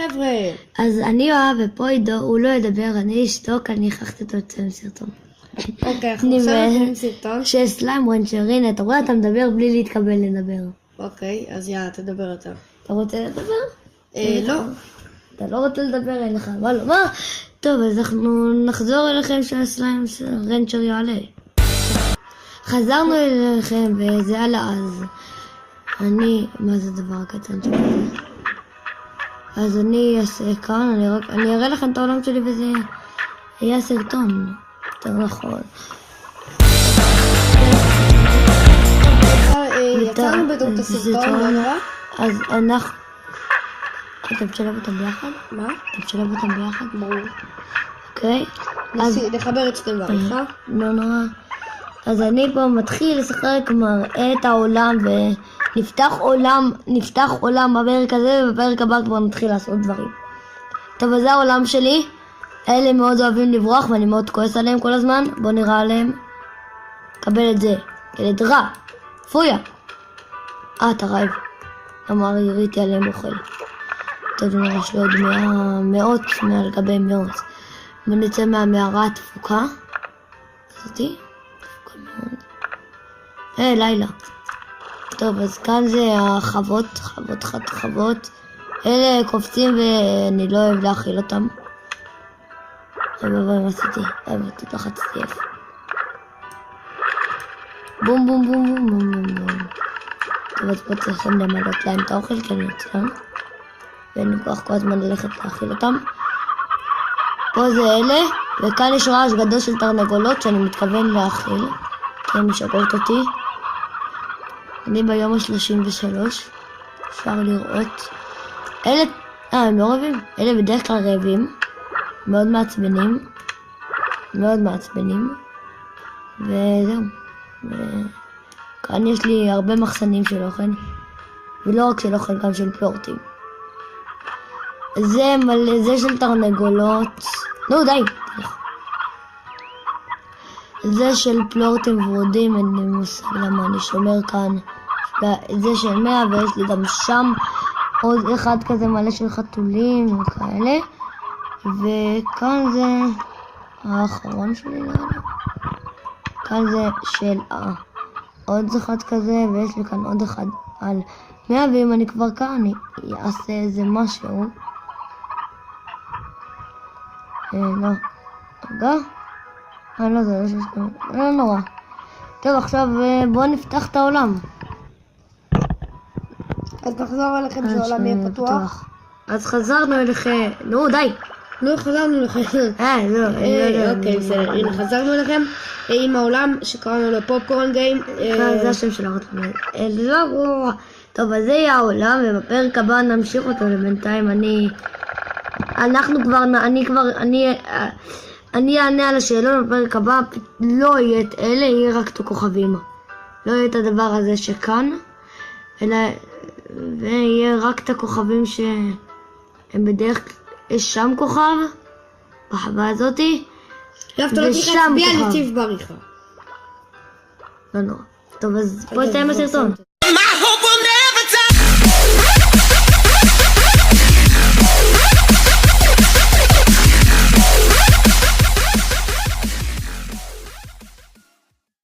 חבר'ה. אז אני אוהב ופה עידו, הוא לא ידבר, אני אשתוק, אני אכחת אותו לצלם סרטון. אוקיי, אנחנו עכשיו נותנים סרטון. שסליים רנצ'רין, אתה רואה, אתה מדבר בלי להתקבל לדבר. אוקיי, אז יאללה, תדבר אתה. אתה רוצה לדבר? לא. אתה לא רוצה לדבר, אין לך מה לומר? טוב, אז אנחנו נחזור אליכם שהסליים רנצ'ר יעלה. חזרנו אליכם וזה עלה אז. מה זה הדבר הקטן שלי? אז אני אעשה כאן, אני אראה לכם את העולם שלי וזה יהיה סרטון. יותר נכון. יצרנו בדיוק את הסרטון, לא נורא? אז אתה משלב אותם ביחד? מה? אתה משלב אותם ביחד? ברור. אוקיי? נחבר את שתיים בעריכה. לא נורא. אז אני פה מתחיל לשחק, מראה את העולם ונפתח עולם בפרק הזה, ובפרק הבא כבר נתחיל לעשות דברים. טוב, אז זה העולם שלי. אלה מאוד אוהבים לברוח ואני מאוד כועס עליהם כל הזמן. בוא נראה עליהם. קבל את זה. ילד רע. פויה. אתה רעב. אמר יריתי עליהם אוכל. טוב, יש לו עוד מאות מעל גבי מאות. ונצא מהמערה התפוקה. זאתי. תפוקה מאוד. לילה. טוב, אז כאן זה חוות. אלה קופצים ואני לא אוהב להאכיל אותם. אבל עשיתי, לחצתי F. בום בום בום בום בום בום בום. טוב, אז פה צריכים למלות להם את האוכל כי אני אצלם. ואין לי כוח כל הזמן ללכת להאכיל אותם. פה זה אלה, וכאן יש רעש גדול של תרנגולות שאני מתכוון להאכיל. כי הן משגעות אותי. אני ביום ה-33. אפשר לראות. אלה, הם לא רעבים. אלה בדרך כלל רעבים. מאוד מעצבנים. וזהו. כאן יש לי הרבה מחסנים של אוכל. ולא רק של אוכל, גם של פלורטים. זה של תרנגולות. נו, די. זה של פלורטים ורודים, אין לי מושג למה אני שומר כאן. זה של 100 ויש לי גם שם עוד אחד כזה מלא של חתולים וכאלה. וכאן זה האחרון שלי נראה לי. כאן זה של עוד אחד כזה, ויש לי כאן עוד אחד על 100, ואם אני כבר כאן אני אעשה איזה משהו. לא. רגע. לא, זה לא שיש כאן. לא נורא. טוב, עכשיו בואו נפתח את העולם. אז נחזור אליכם שהעולם יהיה פתוח. אז חזרנו אליכם. נו, די. לא, חזרנו אליכם. לא. אוקיי, בסדר. הנה, חזרנו אליכם עם העולם שקראנו לו פופקורן גיים. זה השם של הרטמן. לא. טוב, אז זה יהיה העולם, ובפרק הבא נמשיך אותו. לבינתיים אני אענה על השאלות. בפרק הבא לא יהיה את אלה, יהיה רק את הכוכבים. לא יהיה את הדבר הזה שכאן, אלא ויהיה רק את הכוכבים שהם בדרך כלל. יש שם כוכב, בחווה הזאתי, ושם כוכב. נתיב בעריכה. לא נורא. טוב, אז בוא נסיים הסרטון.